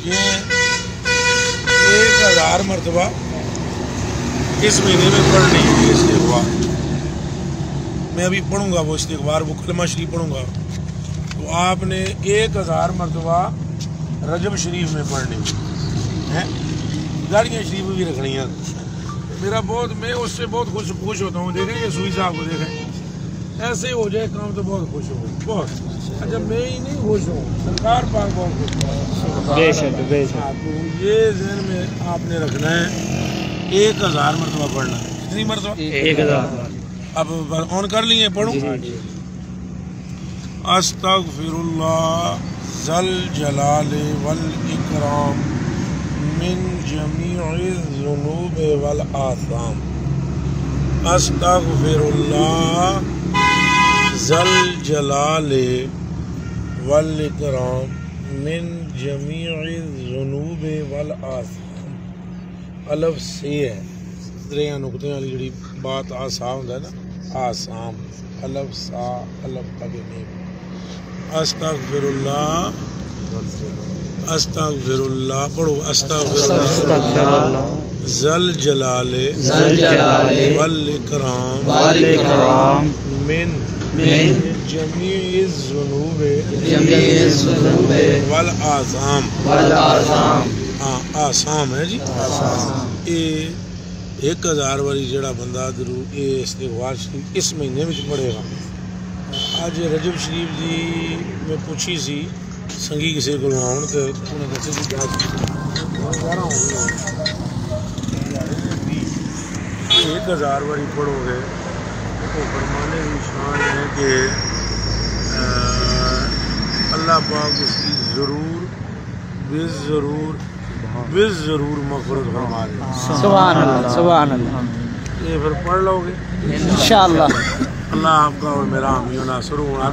یہ 1000 مرتبہ اس مہینے میں پڑھنی ہے استغفار. میں ابھی پڑھوں گا وہ استغفار، وہ کلمہ شریف پڑھوں گا، تو آپ نے 1000 مرتبہ رجب شریف میں پڑھنی ہے. گاڑیاں شریف بھی رکھنی ہیں. میں اس سے بہت خوش ہوتا ہوں. دیکھیں یہ سوئی صاحب کو دیکھیں، ایسے ہی ہو جائے کام تو بہت خوش ہوں بہت. اچھا میں ہی نہیں خوش ہوں، سرکار پاک بہت خوش ہوں. تو یہ ذہن میں آپ نے رکھنا ہے 1000 مرتبہ پڑھنا ہے. کتنی مرتبہ؟ 1000. اب آن کر لیے، پڑھوں. استغفر اللہ ذل جلال والاکرام من جمیع الذنوب والآثام. استغفر اللہ ذل جلال والاکرام من جمیع الذنوب والآثام. الف سے ہے دریا نقطے والی جڑی بات آسام ہوتا ہے نا، آسام الف سا الف تک نہیں. استغفر اللہ پڑھو. استغفر اللہ ذل جلال والاکرام من جمیع الذنوب والآثام. ہاں آسام ہے جی. یہ 1000 والی جڑا بندہ درود یہ استغفار شریف اس مہینے میں پڑھے گا. آج رجب شریف جی میں پوچھی سی سنگھی کسی کو آن تو انہیں دسے سی 1000 والی پڑھو گے تو فرمانے کی شان ہے کہ اللہ پاک اس کی ضرور ضرور مغفرت فرما دے. سبحان اللہ سبحان اللہ. یہ پھر پڑھ لو گے انشاءاللہ. اللہ آپ کا اور میرا حامی و ناصر ہوں.